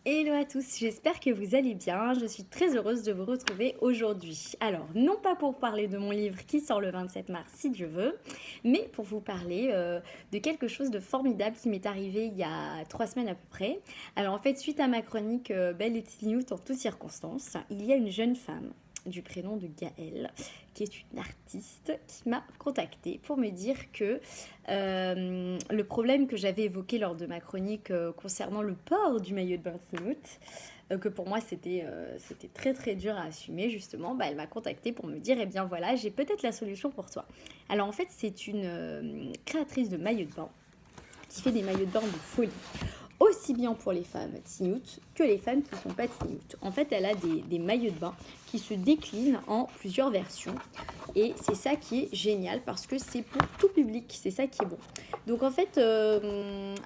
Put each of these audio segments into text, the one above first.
Hello à tous, j'espère que vous allez bien. Je suis très heureuse de vous retrouver aujourd'hui. Alors, non pas pour parler de mon livre qui sort le 27 mars, si Dieu veut, mais pour vous parler de quelque chose de formidable qui m'est arrivé il y a 3 semaines à peu près. Alors, en fait, suite à ma chronique Belle et Tignoute en toutes circonstances, il y a une jeune femme du prénom de Gaëlle, qui est une artiste, qui m'a contactée pour me dire que le problème que j'avais évoqué lors de ma chronique concernant le port du maillot de bain Timout, que pour moi c'était très très dur à assumer justement, bah, elle m'a contactée pour me dire, eh bien voilà, j'ai peut-être la solution pour toi. Alors en fait, c'est une créatrice de maillots de bain qui fait des maillots de bain de folie, aussi bien pour les femmes tsniout que les femmes qui ne sont pas tsniout. En fait, elle a des maillots de bain qui se déclinent en plusieurs versions. Et c'est ça qui est génial parce que c'est pour tout public, c'est ça qui est bon. Donc en fait,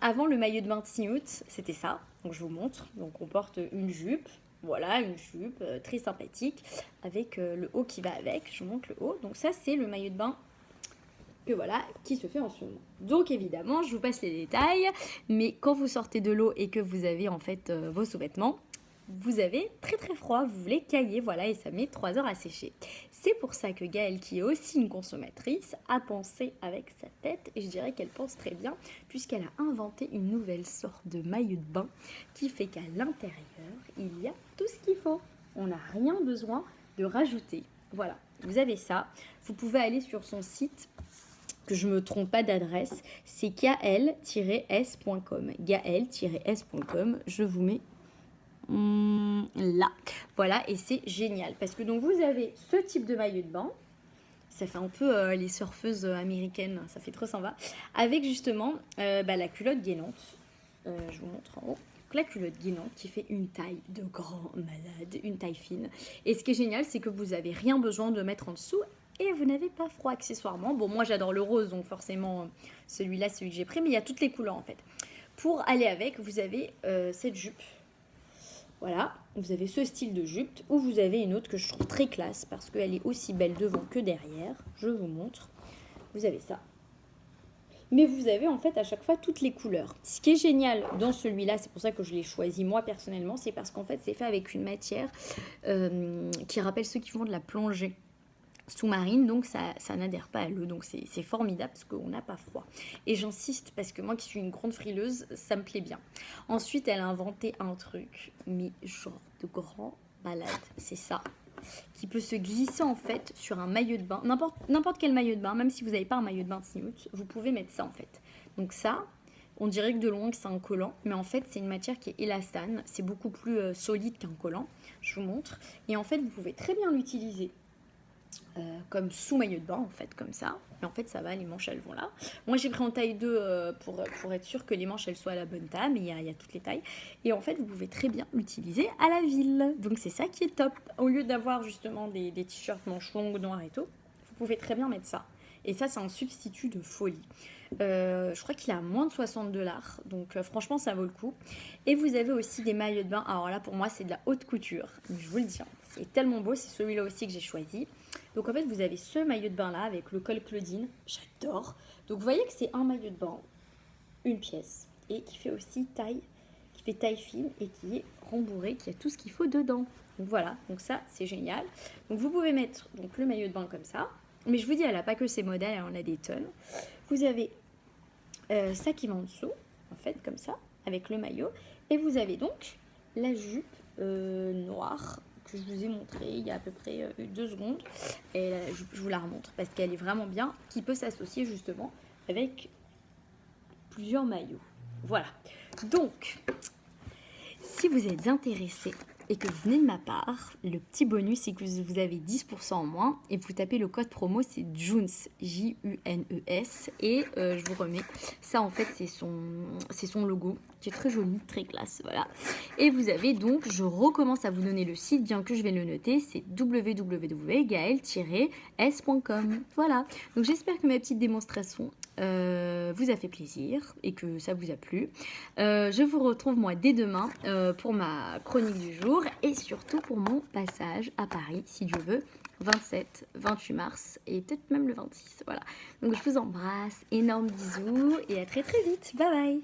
avant le maillot de bain tsniout, c'était ça. Donc je vous montre. Donc on porte une jupe. Voilà, une jupe très sympathique avec le haut qui va avec. Je vous montre le haut. Donc ça, c'est le maillot de bain que voilà, qui se fait en ce moment. Donc évidemment, je vous passe les détails, mais quand vous sortez de l'eau et que vous avez en fait vos sous-vêtements, vous avez très très froid, vous voulez cailler, voilà, et ça met 3 heures à sécher. C'est pour ça que Gaëlle, qui est aussi une consommatrice, a pensé avec sa tête, et je dirais qu'elle pense très bien, puisqu'elle a inventé une nouvelle sorte de maillot de bain qui fait qu'à l'intérieur, il y a tout ce qu'il faut. On n'a rien besoin de rajouter. Voilà, vous avez ça. Vous pouvez aller sur son site que je me trompe pas d'adresse, c'est gael-s.com. Gael-s.com, je vous mets là. Voilà, et c'est génial. Parce que donc vous avez ce type de maillot de bain. Ça fait un peu les surfeuses américaines, ça fait trop sympa. Avec justement la culotte gainante. Je vous montre en haut. La culotte gainante qui fait une taille de grand malade, une taille fine. Et ce qui est génial, c'est que vous n'avez rien besoin de mettre en dessous et vous n'avez pas froid accessoirement. Bon, moi j'adore le rose, donc forcément celui-là, celui que j'ai pris, mais il y a toutes les couleurs en fait. Pour aller avec, vous avez cette jupe. Voilà, vous avez ce style de jupe, ou vous avez une autre que je trouve très classe, parce qu'elle est aussi belle devant que derrière. Je vous montre. Vous avez ça. Mais vous avez en fait à chaque fois toutes les couleurs. Ce qui est génial dans celui-là, c'est pour ça que je l'ai choisi moi personnellement, c'est parce qu'en fait c'est fait avec une matière qui rappelle ceux qui font de la plongée sous-marine, donc ça n'adhère pas à l'eau, donc c'est formidable parce qu'on n'a pas froid. Et j'insiste parce que moi qui suis une grande frileuse, ça me plaît bien. Ensuite, elle a inventé un truc, mais genre de grand malade, c'est ça, qui peut se glisser en fait sur un maillot de bain, n'importe quel maillot de bain, même si vous n'avez pas un maillot de bain de Snoots, vous pouvez mettre ça en fait. Donc ça, on dirait que de loin que c'est un collant, mais en fait c'est une matière qui est élastane, c'est beaucoup plus solide qu'un collant, je vous montre. Et en fait vous pouvez très bien l'utiliser comme sous maillot de bain en fait, comme ça. Et en fait ça va, les manches elles vont là. Moi j'ai pris en taille 2 pour être sûr que les manches elles soient à la bonne taille, mais il y a toutes les tailles. Et en fait vous pouvez très bien l'utiliser à la ville. Donc c'est ça qui est top. Au lieu d'avoir justement des t-shirts manches longues noires et tout, vous pouvez très bien mettre ça. Et ça c'est un substitut de folie. Je crois qu'il est à moins de 60 $, donc franchement ça vaut le coup. Et vous avez aussi des maillots de bain, alors là pour moi c'est de la haute couture, je vous le dis, hein. C'est tellement beau, c'est celui-là aussi que j'ai choisi. Donc en fait vous avez ce maillot de bain là avec le col Claudine, j'adore. Donc vous voyez que c'est un maillot de bain, une pièce, et qui fait aussi taille, qui fait taille fine et qui est rembourré, qui a tout ce qu'il faut dedans. Donc voilà, donc ça c'est génial. Donc vous pouvez mettre donc le maillot de bain comme ça, mais je vous dis elle n'a pas que ces modèles, elle en a des tonnes. Vous avez ça qui va en dessous, en fait, comme ça, avec le maillot. Et vous avez donc la jupe noire que je vous ai montrée il y a à peu près 2 secondes. Et là, je vous la remontre parce qu'elle est vraiment bien, qui peut s'associer justement avec plusieurs maillots. Voilà. Donc, si vous êtes intéressé et que vous venez de ma part, le petit bonus, c'est que vous avez 10% en moins et vous tapez le code promo, c'est JUNES, J-U-N-E-S, et je vous remets. Ça, en fait, c'est son logo qui est très joli, très classe, voilà. Et vous avez donc, je recommence à vous donner le site, bien que je vais le noter, c'est www.gael-s.com. Voilà. Donc, j'espère que ma petite démonstration vous a fait plaisir et que ça vous a plu. Je vous retrouve moi dès demain pour ma chronique du jour et surtout pour mon passage à Paris, si Dieu veut, 27, 28 mars et peut-être même le 26. Voilà. Donc je vous embrasse, énorme bisous et à très très vite. Bye bye.